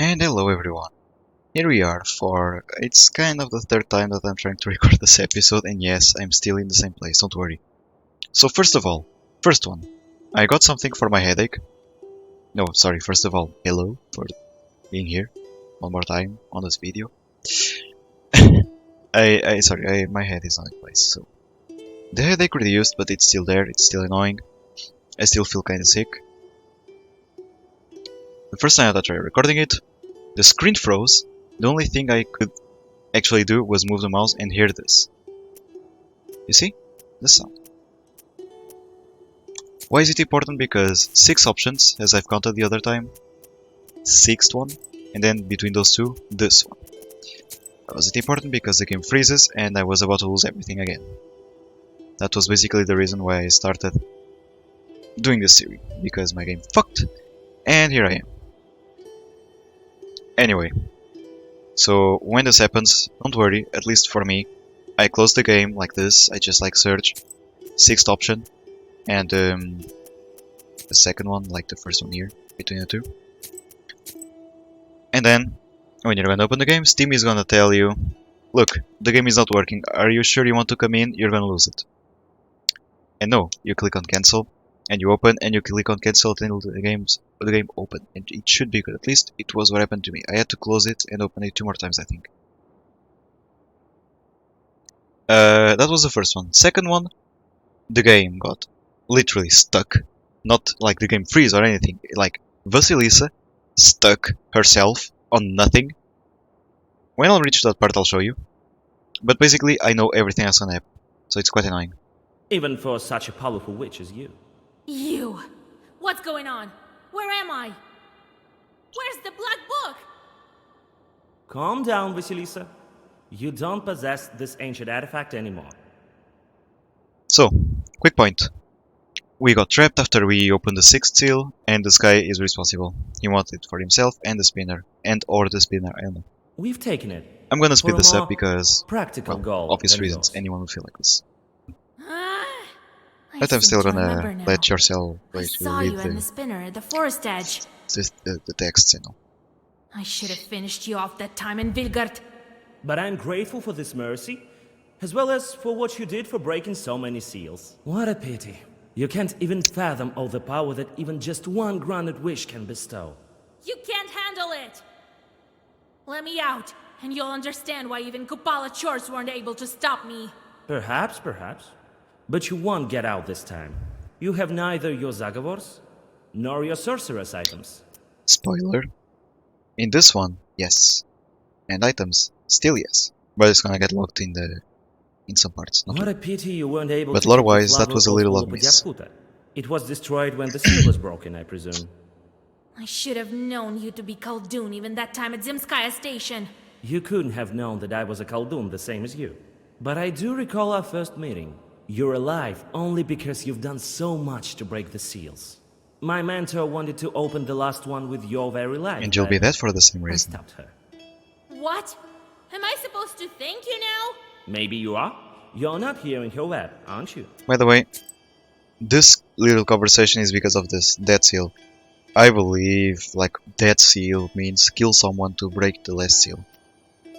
And hello everyone. Here we are for it's kind of the third time that I'm trying to record this episode, and yes, I'm still in the same place, don't worry. So first of all, first one, I got something for my headache. No, sorry, first of all, hello for being here one more time on this video. My head is not in place, so the headache reduced, but it's still there, it's still annoying. I still feel kinda sick. The first time I tried recording it, the screen froze. The only thing I could actually do was move the mouse and hear this. You see? The sound. Why is it important? Because 6 options, as I've counted the other time. 6th one, and then between those two, this one. Why was it important? Because the game freezes and I was about to lose everything again. That was basically the reason why I started doing this series, because my game fucked, and here I am. Anyway, so when this happens, don't worry, at least for me, I close the game like this, I just search, 6th option, and the second one, like the first one here, between the two. And then, when you're gonna open the game, Steam is gonna tell you, look, the game is not working, are you sure you want to come in? You're gonna lose it. And no, you click on cancel, and you open, and you click on cancel until the game open, and it should be good. At least it was what happened to me. I had to close it and open it 2 more times, I think. That was the first one. Second one, the game got literally stuck. Not like the game freeze or anything. Like Vasilisa stuck herself on nothing. When I'll reach that part, I'll show you. But basically, I know everything that's gonna happen, so it's quite annoying. Even for such a powerful witch as you. You! What's going on? Where am I? Where's the black book? Calm down, Vasilisa. You don't possess this ancient artifact anymore. So, quick point. We got trapped after we opened the 6th seal, and this guy is responsible. He wanted it for himself and the spinner, or the spinner, I don't know. We've taken it. I'm gonna speed For a this more up because, practical well, goal obvious than reasons, yours. anyone would feel like this. I But I'm seem still to gonna remember now. let yourself I saw read you and the spinner at the forest edge. the texts, you know. I should have finished you off that time in Vilgard. But I'm grateful for this mercy, as well as for what you did for breaking so many seals. What a pity. You can't even fathom all the power that even just one granted wish can bestow. You can't handle it! Let me out, and you'll understand why even Kupala Chors weren't able to stop me. Perhaps. But you won't get out this time. You have neither your Zagavors, nor your sorceress items. Spoiler. In this one, yes. And items, still yes. But it's gonna get locked in some parts. Not What really. a pity you weren't able But to lore-wise, keep that was a little of of miss. It was destroyed when the seal was broken, I presume. I should have known you to be Koldun even that time at Zimskaya Station. You couldn't have known that I was a Koldun the same as you. But I do recall our first meeting. You're alive only because you've done so much to break the seals. My mentor wanted to open the last one with your very life. And you'll be dead for the same I reason. stopped her. What? Am I supposed to thank you now? Maybe you are. You're not hearing her web, aren't you? By the way, this little conversation is because of this dead seal. I believe, dead seal means kill someone to break the last seal.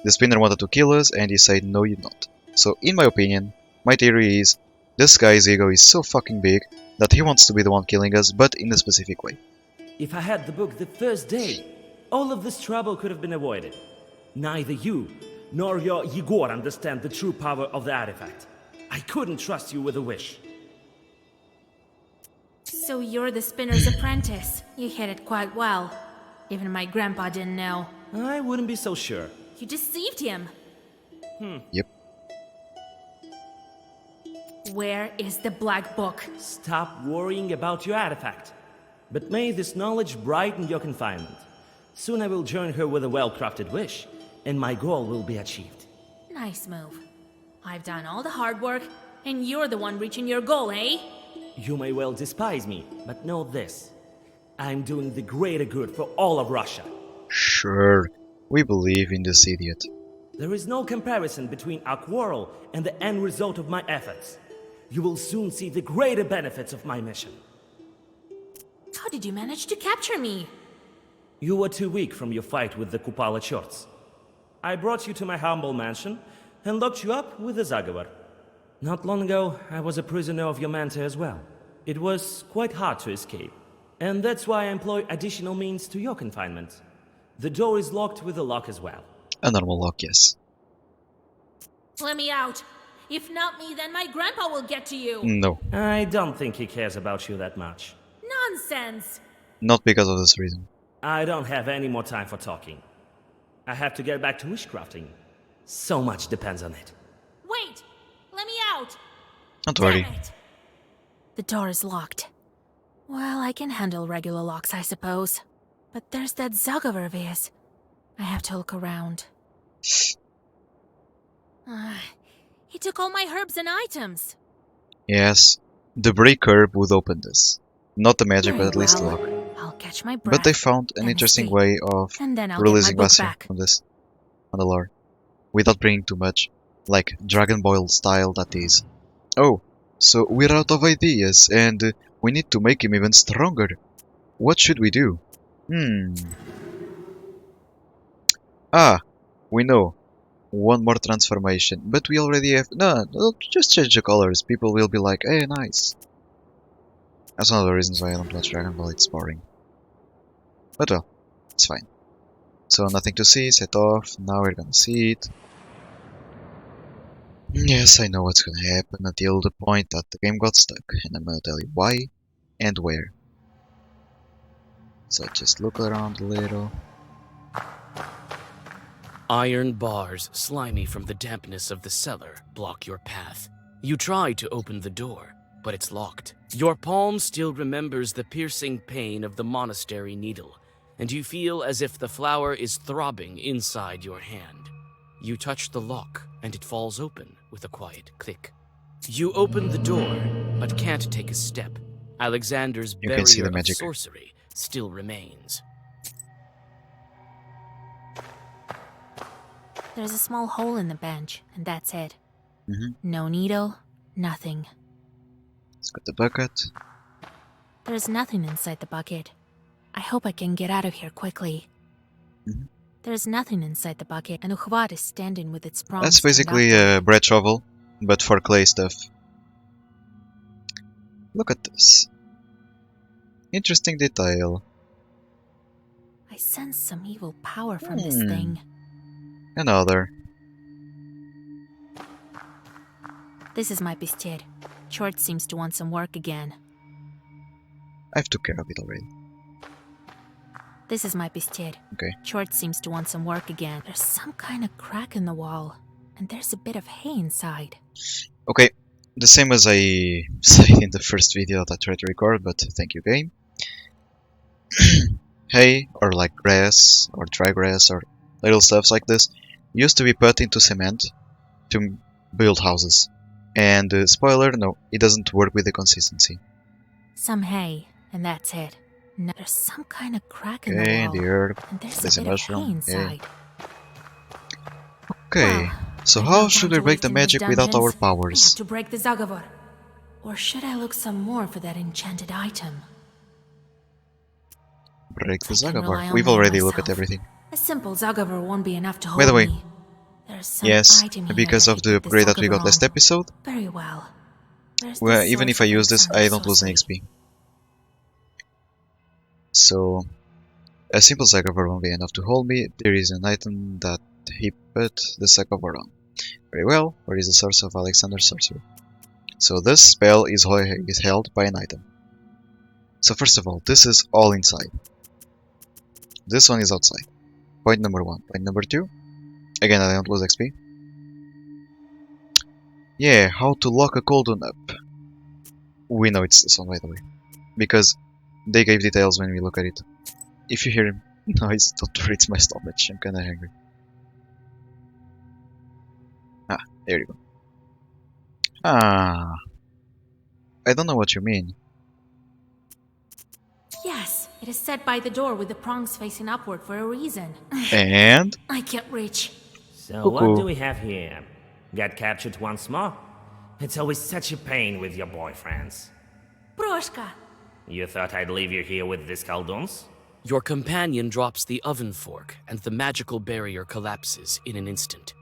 The spinner wanted to kill us, and he said, no, you not. So, in my opinion, my theory is, this guy's ego is so fucking big that he wants to be the one killing us, but in a specific way. If I had the book the first day, all of this trouble could have been avoided. Neither you nor your Yegor understand the true power of the artifact. I couldn't trust you with a wish. So you're the spinner's apprentice. You hid it quite well. Even my grandpa didn't know. I wouldn't be so sure. You deceived him. Yep. Where is the black book? Stop worrying about your artifact. But may this knowledge brighten your confinement. Soon I will join her with a well-crafted wish, and my goal will be achieved. Nice move. I've done all the hard work, and you're the one reaching your goal, eh? You may well despise me, but know this. I'm doing the greater good for all of Russia. Sure, we believe in this idiot. There is no comparison between our quarrel and the end result of my efforts. You will soon see the greater benefits of my mission. How did you manage to capture me? You were too weak from your fight with the Kupala Chorts. I brought you to my humble mansion and locked you up with the Zagavar. Not long ago, I was a prisoner of your mentor as well. It was quite hard to escape, and that's why I employ additional means to your confinement. The door is locked with a lock as well. A normal lock, yes. Let me out. If not me, then my grandpa will get to you. No, I don't think he cares about you that much. Nonsense. not because of this reason. I don't have any more time for talking. I have to get back to witchcrafting. So much depends on it. Wait. Let me out. Don't worry. Damn it. The door is locked. Well, I can handle regular locks, I suppose. But there's that Zagavar of his. I have to look around. He took all my herbs and items. Yes, the break herb would open this. Not the magic, Very but at least the well. lock. I'll catch my breath. But they found an then interesting escape. way of And then I'll releasing get my book Vasya back. from this, on the lore, without bringing too much, like Dragon Ball style that is. Oh, so we're out of ideas, and we need to make him even stronger. What should we do? Ah, we know. One more transformation, but we already have... No, just change the colors. People will be like, hey, nice. That's one of the reasons why I don't watch Dragon Ball, it's boring. But well, it's fine. So nothing to see, set off, now we're gonna see it. Yes, I know what's gonna happen until the point that the game got stuck, and I'm gonna tell you why and where. So just look around a little. Iron bars, slimy from the dampness of the cellar, block your path. You try to open the door, but it's locked. Your palm still remembers the piercing pain of the monastery needle, and you feel as if the flower is throbbing inside your hand. You touch the lock, and it falls open with a quiet click. You open the door, but can't take a step. Alexander's You can see barrier the of magic. sorcery still remains. There's a small hole in the bench, and that's it. Mhm. No needle, nothing. Let's got the bucket. There's nothing inside the bucket. I hope I can get out of here quickly. Mhm. There's nothing inside the bucket, and Uchvat is standing with its prongs. That's turned basically upward. a bread shovel, but for clay stuff. Look at this. Interesting detail. I sense some evil power from this thing. Another. This is my pisted. Chort seems to want some work again. I've took care of it already. This is my pisted. Okay. Chort seems to want some work again. There's some kind of crack in the wall, and there's a bit of hay inside. Okay, the same as I said in the first video that I tried to record, but thank you, game. Hay, or like grass, or dry grass, or little stuffs like this, used to be put into cement to build houses. And spoiler, no, it doesn't work with the consistency. Some hay, and that's it. No, there's some kind of crack in the Okay, wall, the herb. and there's there's a a bit of hay mushroom, okay. inside. Okay, Well, so I've how no should time we to break waste the in these magic without our dungeons. I have powers? to break the Zagavar. Or should I look some more for that enchanted item? Break the I can rely Zagavar. We've only on already looked at myself. everything. A simple Zagavar won't be enough to hold By the way, me. There's some yes, item here because that of I the put upgrade that we Zagavar got last on. episode, Very well. There's well, the even if source I of use this, I Alexander's don't lose any sorcery. XP. So, a simple Zagavar won't be enough to hold me. There is an item that he put the Zagavar on. Very well, where is the source of Alexander's sorcery? So this spell is held by an item. So first of all, this is all inside. This one is outside. Point number 1. Point number 2. Again, I don't lose XP. Yeah, how to lock a Koldun up. We know it's this one, by the way. Because they gave details when we look at it. If you hear noise, don't worry, it's my stomach. I'm kinda hungry. Ah, there you go. Ah. I don't know what you mean. Yes, it is set by the door with the prongs facing upward for a reason. And? I can't reach. So Cuckoo. what do we have here? Got captured once more? It's always such a pain with your boyfriends. Proshka! You thought I'd leave you here with these Kolduns? Your companion drops the oven fork, and the magical barrier collapses in an instant.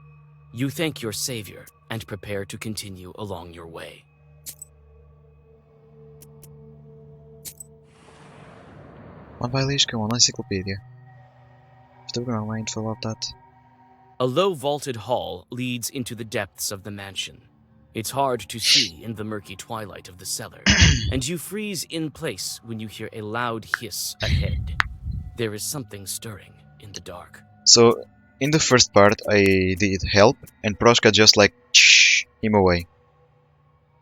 You thank your savior and prepare to continue along your way. One by leash, come on, encyclopedia. Still gonna mind info about that. A low vaulted hall leads into the depths of the mansion. It's hard to see in the murky twilight of the cellar, and you freeze in place when you hear a loud hiss ahead. There is something stirring in the dark. So, in the first part, I did help, and Proshka just like him away.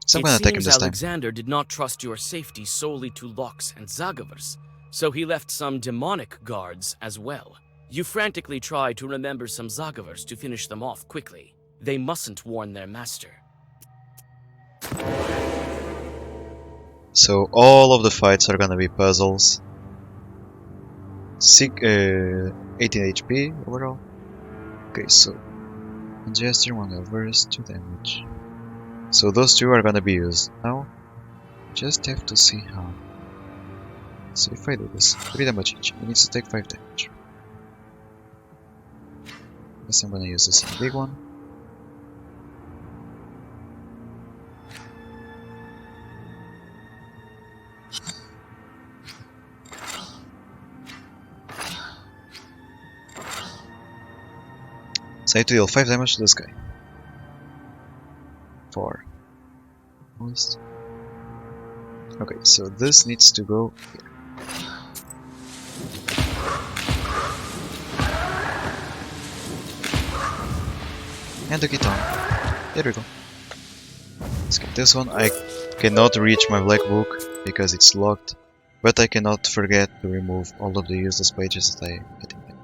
So I'm It gonna attack him seems this time. Alexander did not trust your safety solely to locks and zagavers, so he left some demonic guards as well. You frantically try to remember some zagavers to finish them off quickly. They mustn't warn their master. So all of the fights are gonna be puzzles. 18 HP overall. Okay, so one gesture, one verse, 2 damage. So those two are gonna be used. Now, just have to see how. So if I do this, 3 damage each, he needs to take 5 damage. Guess I'm gonna use this big one. So I have to deal 5 damage to this guy. 4. Almost. Okay, so this needs to go here. And the guitar. There we go. Let's get this one. I cannot reach my black book because it's locked, but I cannot forget to remove all of the useless pages that I get in there.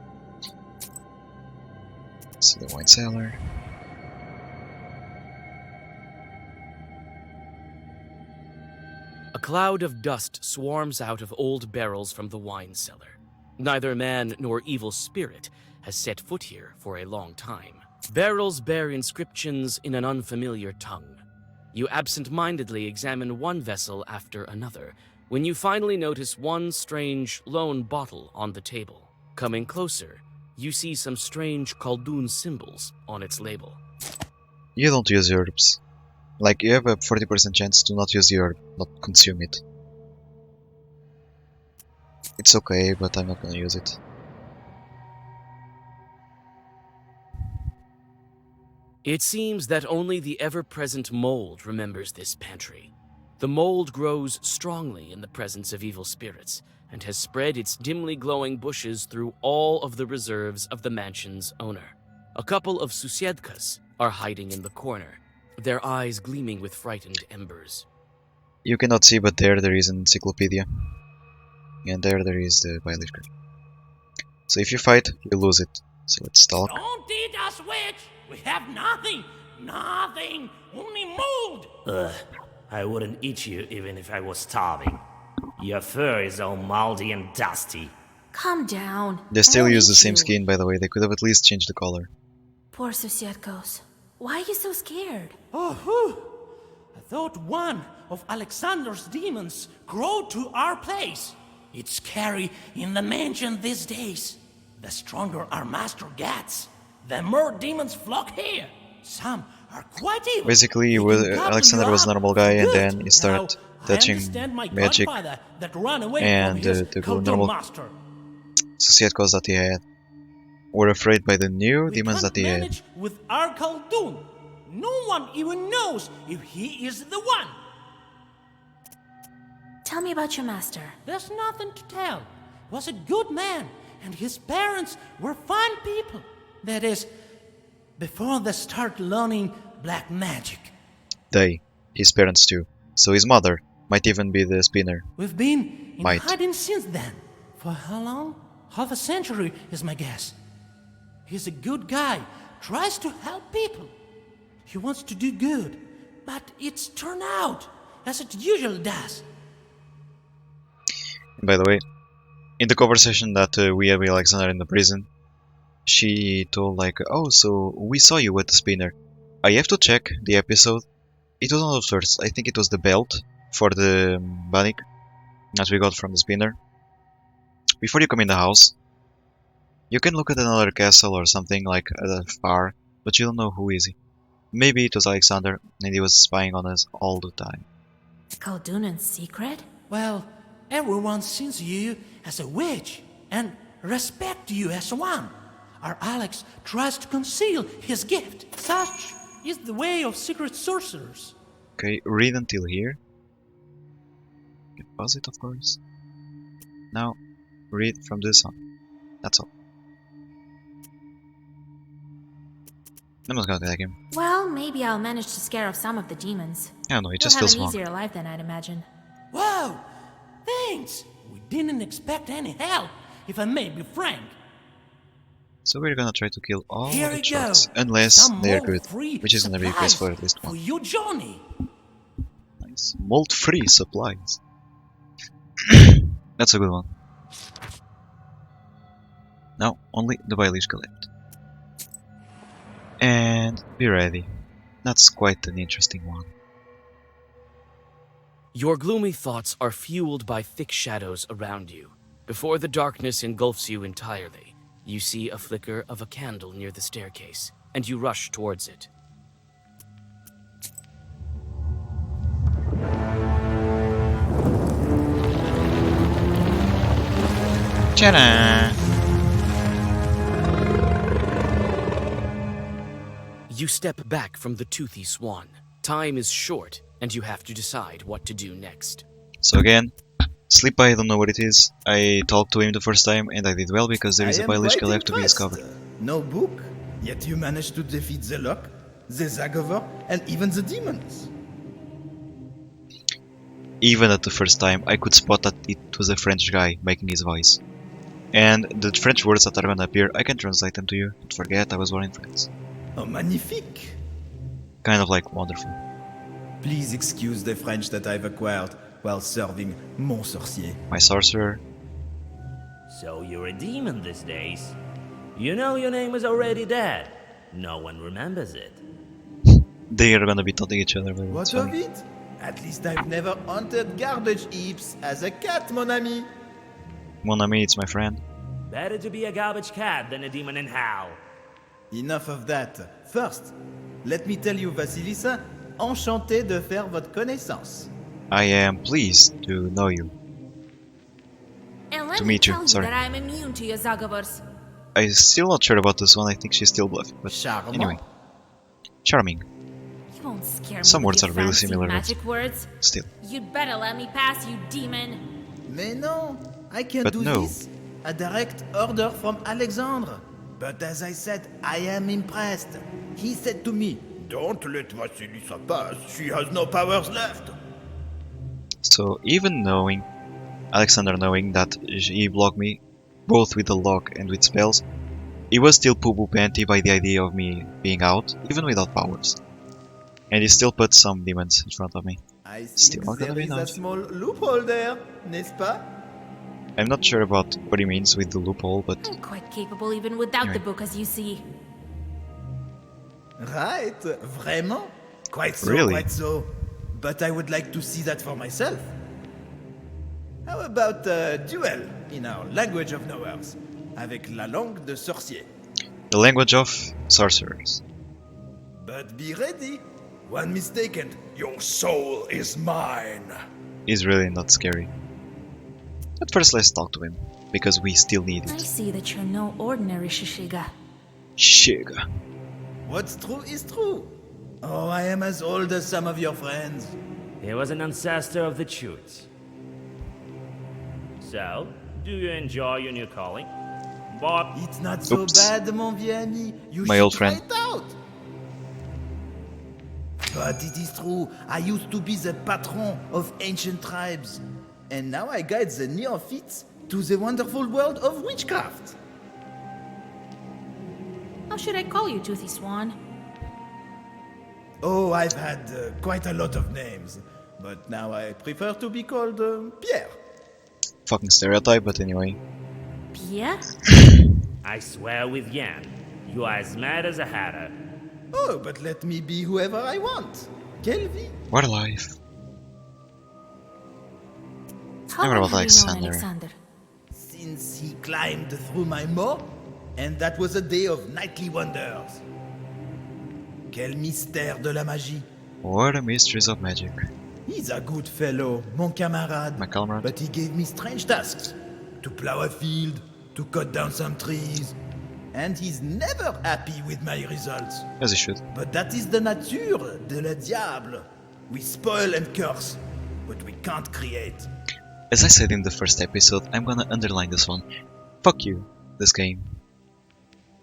So the wine cellar. A cloud of dust swarms out of old barrels from the wine cellar. Neither man nor evil spirit has set foot here for a long time. Barrels bear inscriptions in an unfamiliar tongue. You absent-mindedly examine one vessel after another, when you finally notice one strange lone bottle on the table. Coming closer, you see some strange Kolduns symbols on its label. You don't use herbs. Like, you have a 40% chance to not use the herb, not consume it. It's okay, but I'm not gonna use it. It seems that only the ever-present mold remembers this pantry. The mold grows strongly in the presence of evil spirits, and has spread its dimly glowing bushes through all of the reserves of the mansion's owner. A couple of ckeds are hiding in the corner, their eyes gleaming with frightened embers. You cannot see, but there is an encyclopedia. And there is the violet card. So if you fight, you lose it. So let's talk. Don't eat us, witch! We have nothing! Nothing! Only mold! I wouldn't eat you even if I was starving. Your fur is all moldy and dusty. Calm down. They still I won't use the eat same you. skin, by the way. They could have at least changed the color. Poor ckeds. Why are you so scared? Oh, whew. I thought one of Alexander's demons grew to our place. It's scary in the mansion these days. The stronger our master gets, the more demons flock here. Some are quite evil. Basically, They can gobble Alexander you was a up normal guy, for and good. then he started Now, I touching understand my magic grandfather that ran away and from his the Koldun normal master. ckeds that he had. Were afraid by the new We demons can't that he had. manage with our Koldun. No one even knows if he is the one. Tell me about your master. There's nothing to tell. He was a good man, and his parents were fine people. That is, before they start learning black magic. His parents too. So his mother might even be the spinner. We've been in Might. hiding since then. For how long? Half a century is my guess. He's a good guy, tries to help people. He wants to do good, but it's turned out as it usually does. And by the way, in the conversation that we had with Alexander in the prison, she told like, oh, so we saw you with the spinner. I have to check the episode. It was not the first. I think it was the belt for the Banik that we got from the spinner. before you come in the house, you can look at another castle or something like far, but you don't know who is he. Maybe it was Alexander, and he was spying on us all the time. Koldun's secret? Well, everyone sees you as a witch and respect you as one. Our Alex tries to conceal his gift. Such is the way of secret sorcerers. Okay, read until here. Get pause it, of course. Now, read from this on. That's all. I'm not gonna attack him. Well, maybe I'll manage to scare off some of the demons. I don't know, it You'll just have feels an wrong. easier life than I'd imagine. Whoa! Thanks! We didn't expect any help, if I may be frank. So we're gonna try to kill all Here the we trucks, go. unless Some they're more good, free which is gonna be the case for at least for one. you, Johnny. Nice. Mold-free supplies. That's a good one. Now, only the Bailisca left. And be ready. That's quite an interesting one. Your gloomy thoughts are fueled by thick shadows around you. Before the darkness engulfs you entirely, you see a flicker of a candle near the staircase, and you rush towards it. Ta-da! You step back from the toothy swan. Time is short, and you have to decide what to do next. So again, Sleep, I don't know what it is. I talked to him the first time and I did well because there is a Bailisca left to be discovered. No book, yet you managed to defeat the Lock, the Zagover, and even the demons. Even at the first time, I could spot that it was a French guy making his voice. And the French words that are gonna appear, I can translate them to you. Don't forget, I was born in France. Oh, magnifique! Kind of like wonderful. Please excuse the French that I've acquired while serving Mon Sorcier. My sorcerer. So you're a demon these days. You know your name is already dead. No one remembers it. They are gonna be taunting each other, but What it's of funny. it? At least I've never hunted garbage heaps as a cat, mon ami. Mon ami, it's my friend. Better to be a garbage cat than a demon in hell. Enough of that. First, let me tell you, Vasilisa, enchanté de faire votre connaissance. I am pleased to know you. And let To me meet you, tell you sorry. that I'm immune to your Zagovors. I'm still not sure about this one, I think she's still bluffing, but Charmant. anyway. Charming, You won't scare me Some with words your are really fancy similar, but- magic words. still. You'd better let me pass, you demon. Mais non, I can But do no. this. A direct order from Alexandre. But as I said, I am impressed. He said to me, "Don't let Vasilisa pass. She has no powers left." So even knowing, Alexander knowing that he blocked me, both with the lock and with spells, he was still poo-poo panty by the idea of me being out, even without powers. And he still put some demons in front of me. I Still think not gonna there be is a enough. small loophole there, n'est-ce pas? I'm not sure about what he means with the loophole, but I'm quite capable even without Anyway. the book, as you see. Right, vraiment? Quite so, Really? quite so. But I would like to see that for myself. How about a duel in our language of knowers, avec la langue de sorcier? the language of sorcerers. But be ready. One mistake and your soul is mine. Is really not scary. But first let's talk to him, because we still need I it. see that you're no ordinary Shishiga. Shiga. What's true is true. Oh, I am as old as some of your friends. He was an ancestor of the Chutes. So, do you enjoy your new calling? But It's not so Oops. bad, mon vieux ami. You My should old try friend. it out. But it is true, I used to be the patron of ancient tribes. And now I guide the neophytes to the wonderful world of witchcraft. How should I call you, Toothy Swan? Oh, I've had quite a lot of names. But now I prefer to be called Pierre. Fucking stereotype, but anyway. Pierre? I swear with Yan, you are as mad as a hatter. Oh, but let me be whoever I want. Quelle vie? What a life. How Never long about have you known Alexander. Alexander? since he climbed through my moat, and that was a day of nightly wonders. Quel mystère de la magie. What a mysteries of magic. He's a good fellow, mon camarade. My comrade. But he gave me strange tasks. To plow a field, to cut down some trees. And he's never happy with my results. As he should. But that is the nature de le diable. We spoil and curse, but we can't create. As I said in the first episode, I'm gonna underline this one. Fuck you, this game.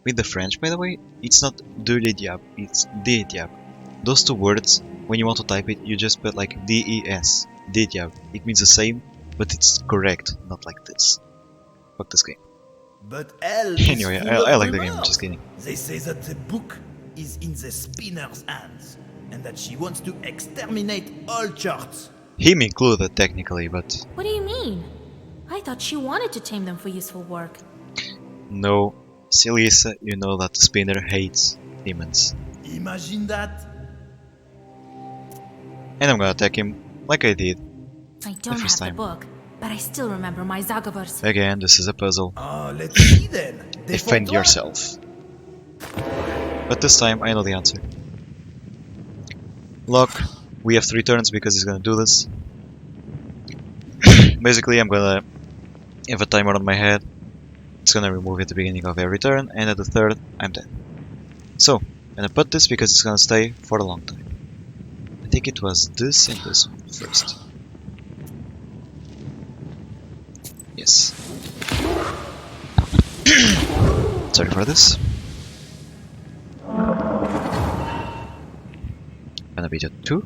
With the French, by the way, it's not de le diable, it's de diable. Those two words, when you want to type it, you just put like D-E-S, de diable. It means the same, but it's correct, not like this. Fuck this game. But hell is Anyway, full I of like the game, rumors. just kidding. They say that the book is in the spinner's hands, and that she wants to exterminate all charts. Him included, technically, but What do you mean? I thought she wanted to tame them for useful work. no. Silisa, you know that the spinner hates demons. Imagine that. And I'm gonna attack him, like I did. I don't have first the time. book, but I still remember my Zagavers. Again, this is a puzzle. Oh, let's see then. Defend Défends-toi. yourself. But this time, I know the answer. Lock. We have 3 turns because he's gonna do this. Basically, I'm gonna have a timer on my head. It's gonna remove at the beginning of every turn, and at the third, I'm dead. So, I'm gonna put this because it's gonna stay for a long time. I think it was this and this one first. Yes. Sorry for this. Gonna be the 2.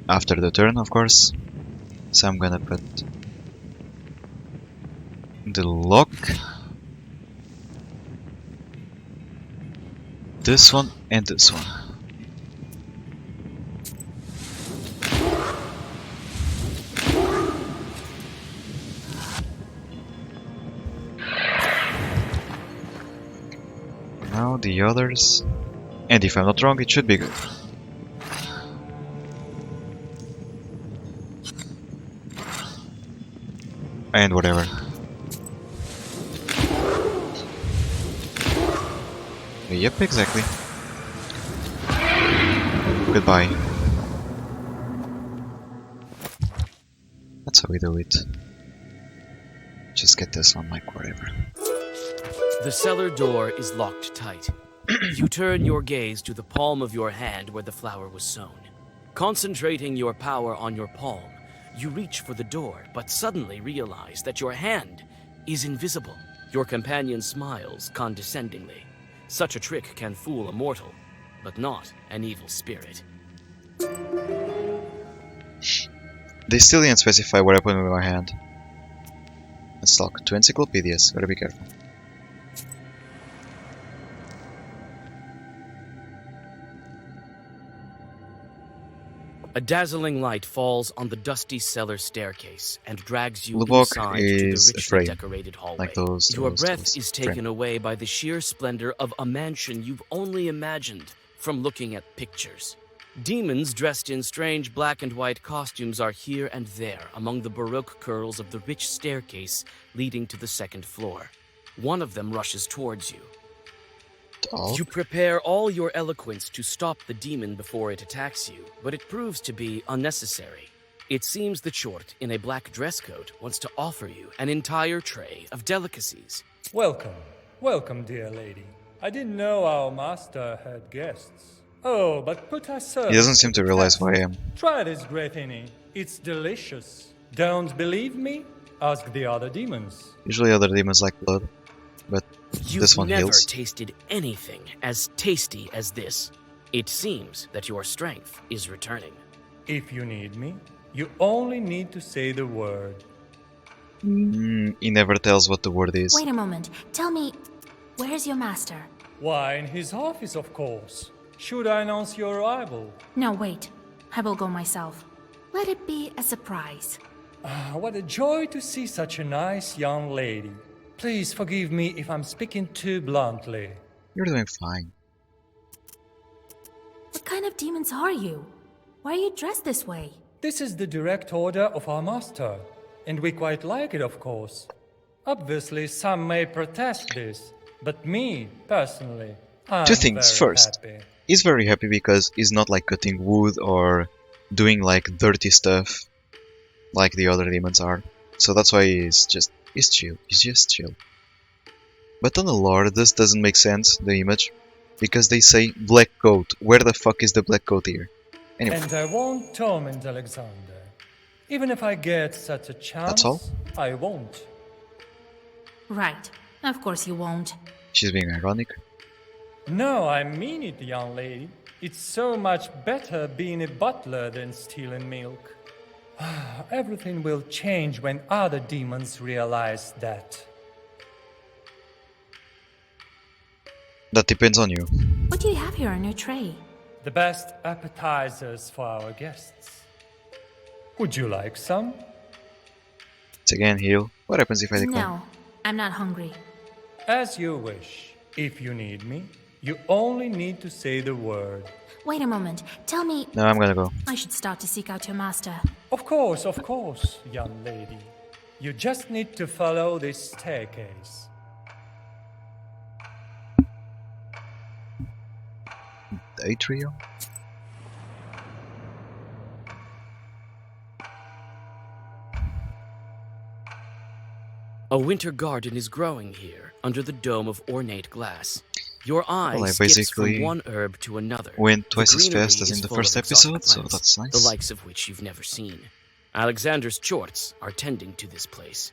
After the turn, of course. So I'm gonna put the lock, this one, and this one. Now the others, and if I'm not wrong, it should be good. And whatever. Yep, exactly. Goodbye. That's how we do it. Just get this on, like, whatever. The cellar door is locked tight. You turn your gaze to the palm of your hand where the flower was sown. Concentrating your power on your palm, you reach for the door, but suddenly realize that your hand is invisible. Your companion smiles condescendingly. Such a trick can fool a mortal, but not an evil spirit. They still didn't specify what I put in my hand. Let's talk. 2 encyclopedias, gotta be careful. A dazzling light falls on the dusty cellar staircase and drags you Lubok inside to the is richly afraid, decorated hallway. like those Your breath is frame. taken away by the sheer splendor of a mansion you've only imagined from looking at pictures. Demons dressed in strange black and white costumes are here and there among the baroque curls of the rich staircase leading to the second floor. One of them rushes towards you. Oh, You prepare all your eloquence to stop the demon before it attacks you, but it proves to be unnecessary. It seems the Chort in a black dress coat wants to offer you an entire tray of delicacies. Welcome. Welcome, dear lady. I didn't know our master had guests. Oh, but put us serve. he doesn't seem to realize who I am. Try this gratini. It's delicious. Don't believe me? Ask the other demons. Usually other demons like blood, but You've this one never heals. tasted anything as tasty as this. It seems that your strength is returning. If you need me, you only need to say the word. He never tells what the word is. Wait a moment. Tell me, where's your master? Why, in his office, of course. Should I announce your arrival? No, wait. I will go myself. Let it be a surprise. What a joy to see such a nice young lady. Please forgive me if I'm speaking too bluntly. You're doing fine. What kind of demons are you? Why are you dressed this way? This is the direct order of our master. And we quite like it, of course. Obviously, some may protest this, but me, personally, I'm Two things. very First, happy. he's very happy because he's not like cutting wood or doing like dirty stuff like the other demons are. So that's why he's chill. He's just chill. But on the lore, this doesn't make sense, the image, because they say black coat. Where the fuck is the black coat here? Anyway, And I won't torment Alexander. Even if I get such a chance, That's all? I won't. Right. Of course you won't. she's being ironic. No, I mean it, young lady. It's so much better being a butler than stealing milk. Everything will change when other demons realize that. That depends on you. What do you have here on your tray? The best appetizers for our guests. Would you like some? It's again heal. What happens if I decline? No, I'm not hungry. As you wish. If you need me, you only need to say the word. Wait a moment. Tell me... No, I'm gonna go. I should start to seek out your master. Of course, young lady. You just need to follow this staircase. Atrium? A winter garden is growing here, under the dome of ornate glass. Your eye Well, I skips basically from one herb to another. went The twice as greenery fast as is in the full first of exotic episode, so plants, that's nice. the likes of which you've never seen. Alexander's chorts are tending to this place.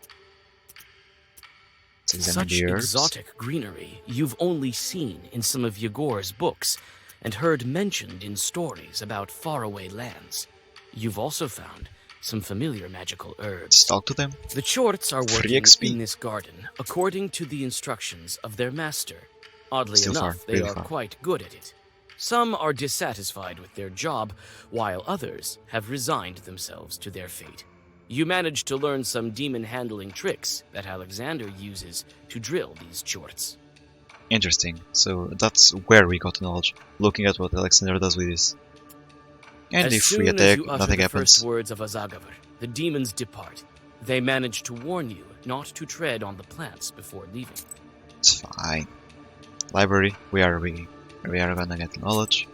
Let's examine Such the herbs. exotic greenery you've only seen in some of Yegor's books and heard mentioned in stories about faraway lands. You've also found some familiar magical herbs. Let's talk to them. The Chorts are Free working XP. in this garden according to the instructions of their master. Oddly Still far, enough, they really are far. quite good at it. Some are dissatisfied with their job, while others have resigned themselves to their fate. You managed to learn some demon-handling tricks that Alexander uses to drill these Chorts. Interesting. So that's where we got the knowledge. Looking at what Alexander does with this. And As if soon we as attack, you utter nothing the happens. first words of Azagavar, the demons depart. They manage to warn you not to tread on the plants before leaving. It's fine. Library, we are gonna get knowledge.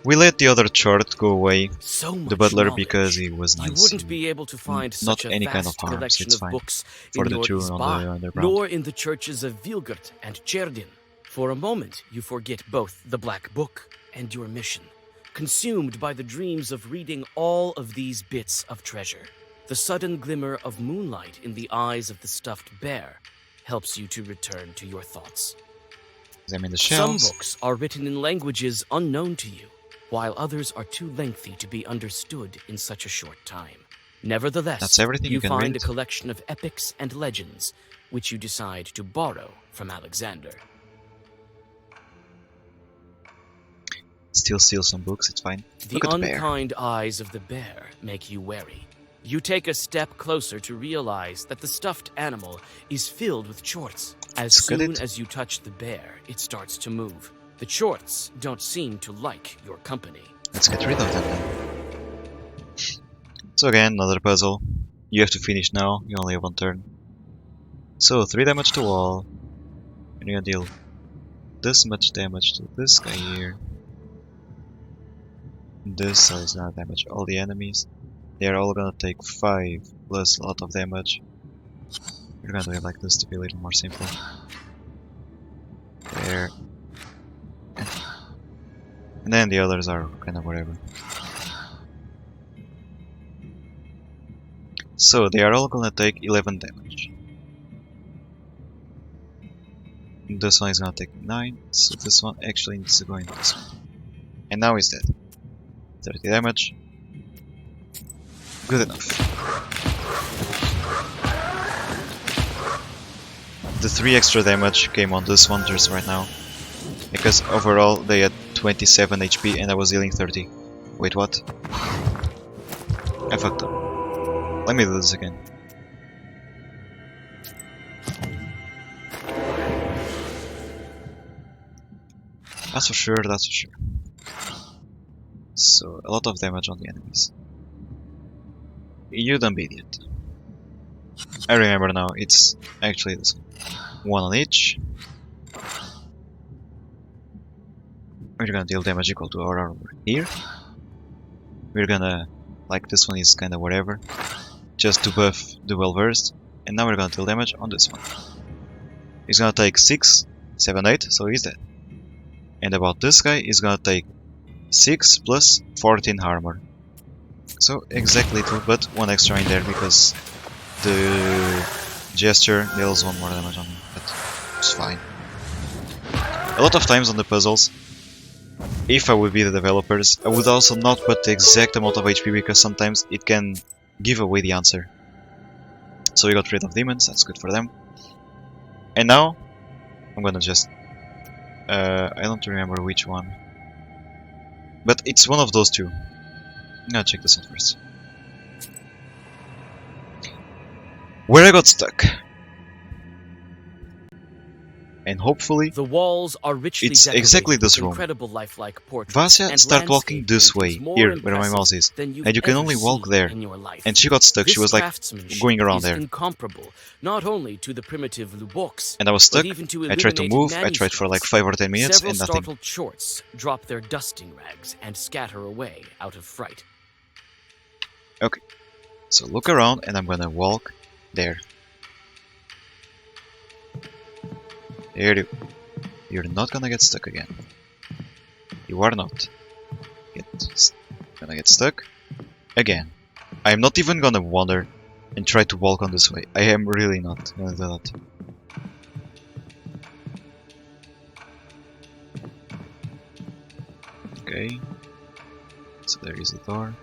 We let the other chart go away, So much the butler, knowledge. because he was You nice. wouldn't be able to find not such a any vast kind of harm, so collection it's of fine. books For in the your two on the Isbar, underground. nor in the churches of Vilgert and Cherdin. For a moment, you forget both the Black Book and your mission, consumed by the dreams of reading all of these bits of treasure. The sudden glimmer of moonlight in the eyes of the stuffed bear helps you to return to your thoughts. Examine the Some shells. books are written in languages unknown to you, while others are too lengthy to be understood in such a short time. Nevertheless, That's everything you can find read? a collection of epics and legends, which you decide to borrow from Alexander. Still steal some books, it's fine. The Look at the bear. unkind eyes of the bear make you wary. You take a step closer to realize that the stuffed animal is filled with chorts. As Look at soon it. as you touch the bear, it starts to move. The chorts don't seem to like your company. Let's get rid of them then. So again, another puzzle. You have to finish now, you only have one turn. So 3 damage to all. And you're gonna deal this much damage to this guy here. This, so it's gonna damage all the enemies. They are all gonna take 5 plus a lot of damage. We're gonna do it like this to be a little more simple. There. And then the others are kind of whatever. So they are all gonna take 11 damage. This one is gonna take 9, so this one actually needs to go into this one. And now he's dead. 30 damage. Good enough. The 3 extra damage came on this one just right now. Because overall they had 27 HP and I was healing 30. Wait, what? I fucked up. Let me do this again. That's for sure, that's for sure. So, a lot of damage on the enemies. You dumb idiot. I remember now, it's actually this one. One on each. We're gonna deal damage equal to our armor here. We're gonna, like this one is kinda whatever, just to buff the well-versed. And now we're gonna deal damage on this one. He's gonna take 6, 7, 8, so he's dead. And about this guy, he's gonna take 6 plus 14 armor. So exactly 2, but 1 extra in there because the gesture deals 1 more damage on him, but it's fine. A lot of times on the puzzles, if I would be the developers, I would also not put the exact amount of HP because sometimes it can give away the answer. So we got rid of demons, that's good for them. And now, I'm gonna just... I don't remember which one. But it's one of those two. I'm gonna check this out first. Where I got stuck. And hopefully, The walls are richly it's decorated exactly this with room. incredible lifelike portraits Vasya and start walking landscape this paintings way, more here where my impressive mouse is, than you've and you can ever only walk seen there. in your life. And she got stuck, she This was like craftsmanship going around is there. incomparable, not only to the primitive Luboks, And I was but stuck, even to I tried to illuminated move, I tried for like 5 or 10 minutes Several and nothing. startled shorts drop their dusting rags and scatter away out of fright. Okay, so look around and I'm gonna walk there. There you go. You're not gonna get stuck again. You are not. Gonna get stuck again. I'm not even gonna wander and try to walk on this way. I am really not gonna do that. Okay. So there is the door.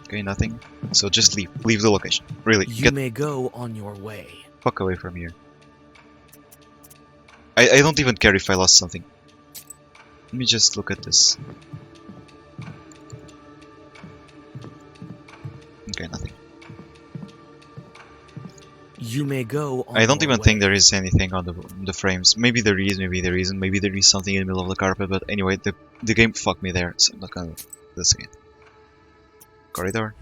Okay, nothing. So just leave. Leave the location. Really, You get may go on your way. fuck away from here. I don't even care if I lost something. Let me just look at this. Okay, nothing. You may go on I don't your even way. think there is anything on the frames. Maybe there is, maybe there isn't, maybe there is something in the middle of the carpet, but anyway, the game fucked me there, so I'm not gonna do this again. Corridor.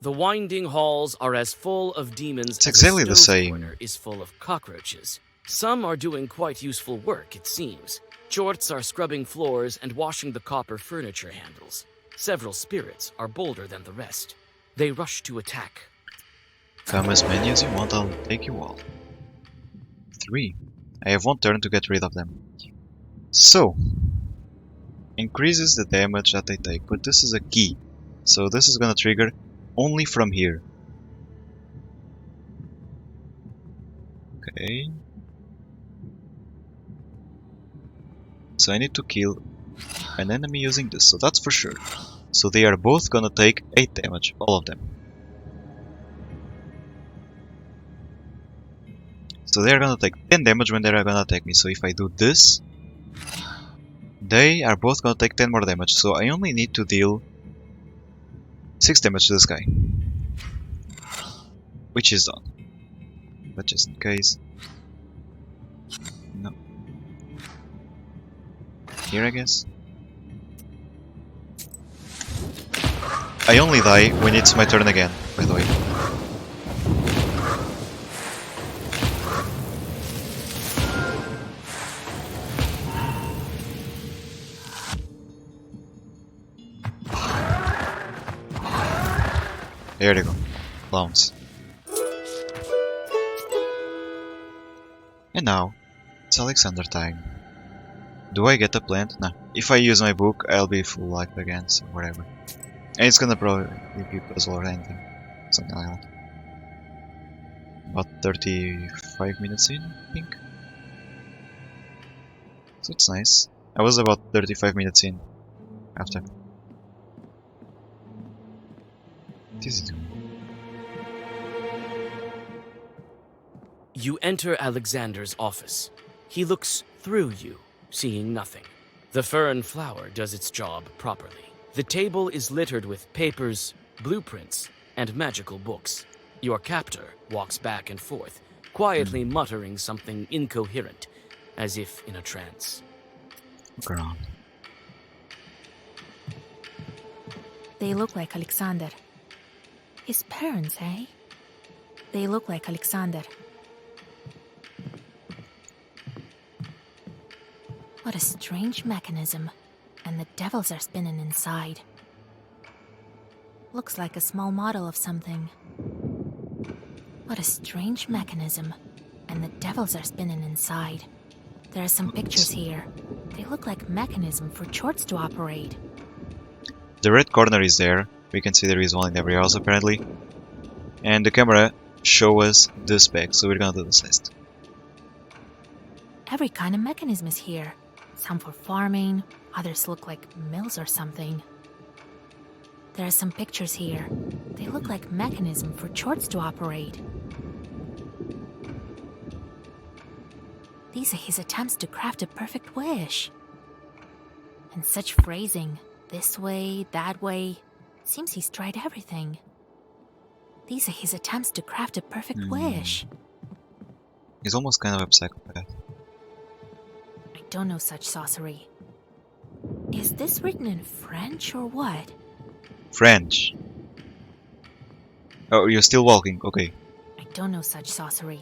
The winding halls are as full of demons It's as exactly a the stove same. corner is full of cockroaches. Some are doing quite useful work, it seems. Jorts are scrubbing floors and washing the copper furniture handles. Several spirits are bolder than the rest. They rush to attack. Come as many as you want, I'll take you all. 3. I have 1 turn to get rid of them. So, increases the damage that they take, but this is a key. So this is gonna trigger only from here. Okay. So I need to kill an enemy using this, so that's for sure. So they are both gonna take 8 damage, all of them. So they are gonna take 10 damage when they are gonna attack me. So if I do this, they are both gonna take 10 more damage. So I only need to deal 6 damage to this guy, which is done. But just in case, no. Here, I guess. I only die when it's my turn again, by the way. There you go. Clowns. And now, it's Alexander time. Do I get a plant? Nah. If I use my book, I'll be full life again, so whatever. And it's gonna probably be puzzle or anything. Something like that. About 35 minutes in, I think. So it's nice. I was about 35 minutes in after. What is it? You enter Alexander's office. He looks through you, seeing nothing. The fern flower does its job properly. The table is littered with papers, blueprints, and magical books. Your captor walks back and forth, quietly muttering something incoherent, as if in a trance. Look around. They look like Alexander. His parents, eh? They look like Alexander. What a strange mechanism. And the devils are spinning inside. Looks like a small model of something. What a strange mechanism. And the devils are spinning inside. There are some pictures here. They look like mechanism for chords to operate. The red corner is there. We can see there is one in every house apparently. And the camera show us the specs, so we're gonna do this test. Every kind of mechanism is here. Some for farming, others look like mills or something. There are some pictures here. They look like mechanism for chords to operate. These are his attempts to craft a perfect wish. And such phrasing, this way, that way, seems he's tried everything. These are his attempts to craft a perfect wish. He's almost kind of a psychopath. I don't know such sorcery. Is this written in French or what? French. Oh, you're still walking, okay. I don't know such sorcery.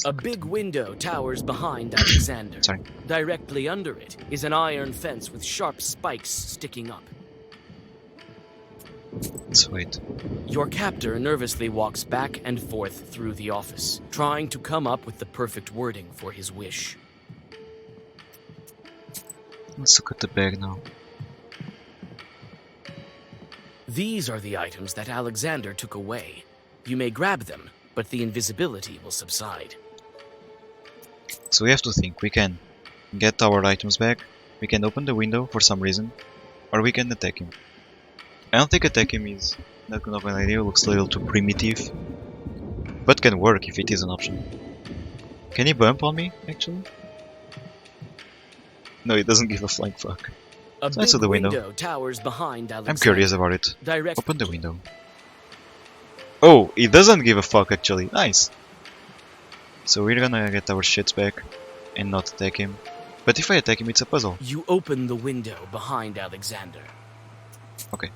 A big window towers behind Alexander. Sorry. Directly under it is an iron fence with sharp spikes sticking up. Let's wait. Your captor nervously walks back and forth through the office, trying to come up with the perfect wording for his wish. Let's look at the bag now. These are the items that Alexander took away. You may grab them, but the invisibility will subside. So we have to think. We can get our items back, we can open the window for some reason, or we can attack him. I don't think attack him is that good of an idea, looks a little too primitive. But can work if it is an option. Can he bump on me, actually? No, he doesn't give a flying fuck. A So let's big do the window. window towers behind Alexander. I'm curious about it. Direct Open the window. Oh, he doesn't give a fuck actually. Nice. So we're gonna get our shits back and not attack him. But if I attack him, it's a puzzle. You open the window behind Alexander. Okay.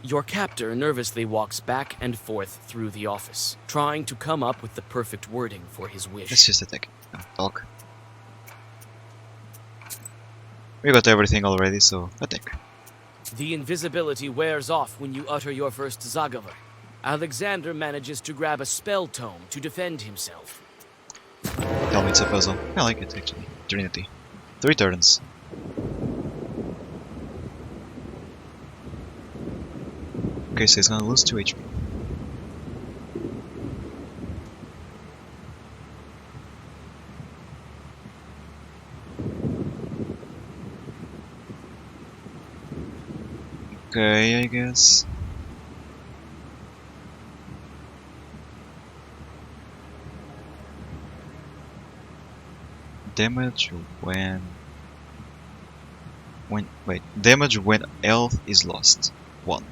Your captor nervously walks back and forth through the office, trying to come up with the perfect wording for his wish. Let's just attack him. No, talk. We got everything already, so attack. The invisibility wears off when you utter your first Zagavar. Alexander manages to grab a spell tome to defend himself. Tell me it's a puzzle. I like it actually. Trinity. 3 turns. Okay, so he's gonna lose 2 HP. Okay, I guess. Damage damage when health is lost. 1.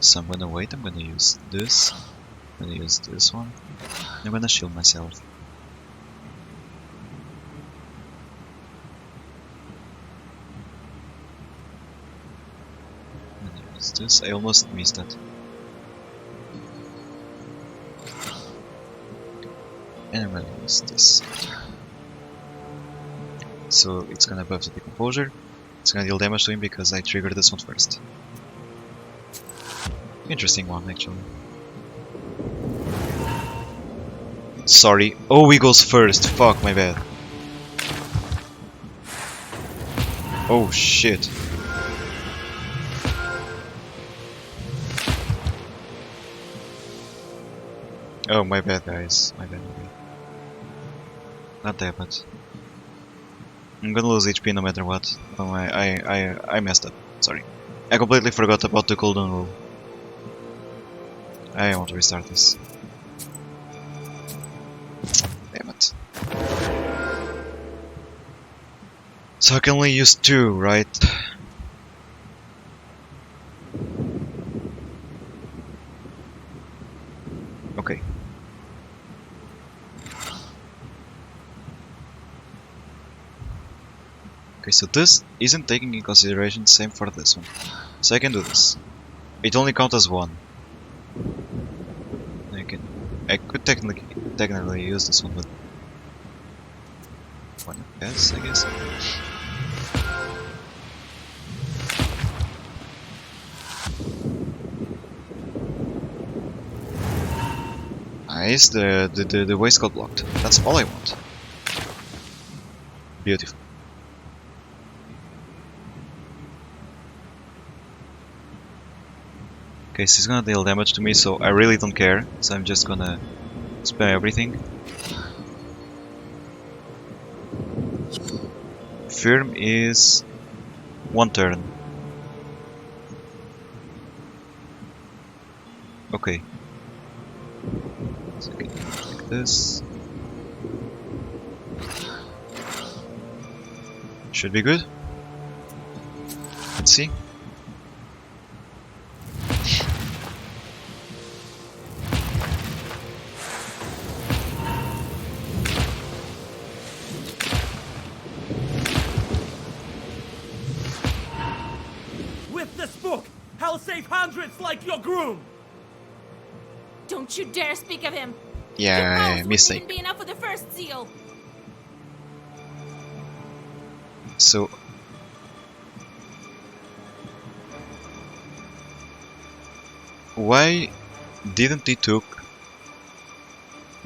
So I'm gonna wait, I'm gonna use this. I'm gonna use this one. I'm gonna shield myself. I'm gonna use this. I almost missed that. And I'm gonna use this. So it's gonna buff the decomposure. It's gonna deal damage to him because I triggered this one first. Interesting one, actually. Sorry. Oh, he goes first. Fuck, my bad. Oh, shit. Oh, my bad, guys. My bad. Not that bad. I'm gonna lose HP no matter what. Oh, I messed up. Sorry. I completely forgot about the cooldown rule. I want to restart this. Damn it. So I can only use 2, right? Okay, so this isn't taking in consideration, same for this one. So I can do this. It only counts as one. I could technically use this one, but one pass, I guess. Nice, the waist got blocked. That's all I want. Beautiful. Okay, so he's gonna deal damage to me, so I really don't care. So I'm just gonna spam everything. Firm is 1 turn. Okay. So I can do like this. Should be good. Let's see. With this book, I'll save hundreds like your groom! Don't you dare speak of him! Yeah, Your mistake. wouldn't even be enough for the first seal! So why didn't he took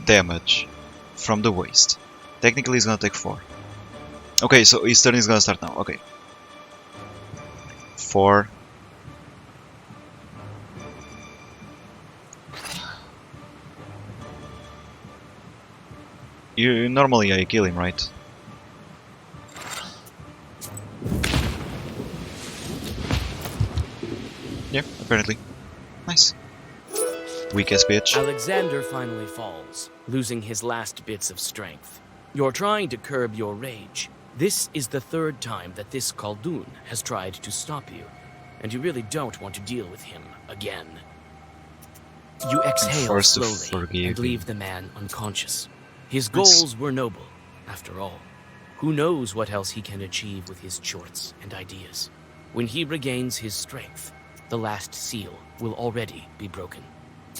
damage from the waist? Technically he's gonna take 4. Okay, so his turn is gonna start now. Okay. 4. Normally I kill him, right? Yeah, apparently. Nice. Weak ass bitch. Alexander finally falls, losing his last bits of strength. You're trying to curb your rage. This is the 3rd time that this Koldun has tried to stop you, and you really don't want to deal with him again. You exhale forced to slowly forgive and him. leave the man unconscious. His That's- goals were noble, after all. Who knows what else he can achieve with his chorts and ideas? When he regains his strength, the last seal will already be broken.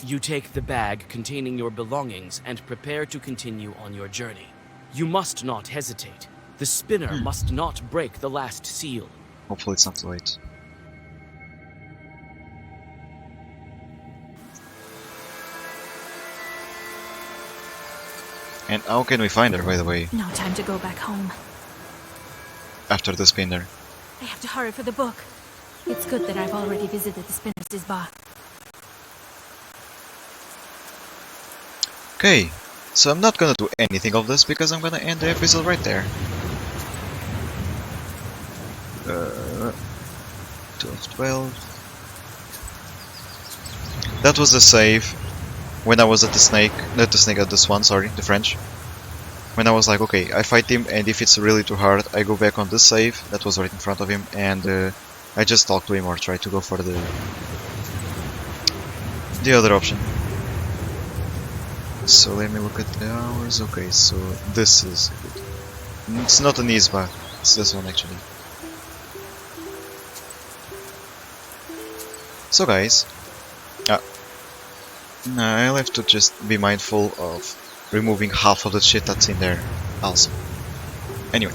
You take the bag containing your belongings and prepare to continue on your journey. You must not hesitate. The spinner must not break the last seal. Hopefully it's not too late. And how can we find her, by the way, No time to go back home. after the spinner? I have to hurry for the book. It's good that I've already visited the spinner's bar. Okay, so I'm not gonna do anything of this because I'm gonna end the episode right there. 12. That was the save when I was at the snake, not the snake, at this one, sorry, the French. When I was like, okay, I fight him, and if it's really too hard, I go back on this save that was right in front of him, and I just talk to him or try to go for the other option. So let me look at the hours. Okay, so this is good. It's not an Isba, it's this one actually. So guys, I'll have to just be mindful of removing half of the shit that's in there also. Anyway,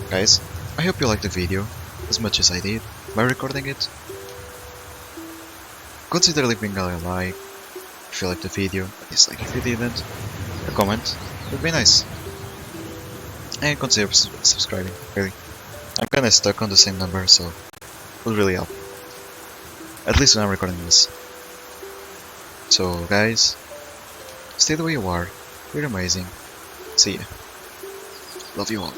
guys, I hope you liked the video as much as I did by recording it. Consider leaving a like if you liked the video, a dislike if you didn't, a comment would be nice. And consider subscribing, really. I'm kinda stuck on the same number, so it would really help. At least when I'm recording this. So guys, stay the way you are, you're amazing. See ya. Love you all.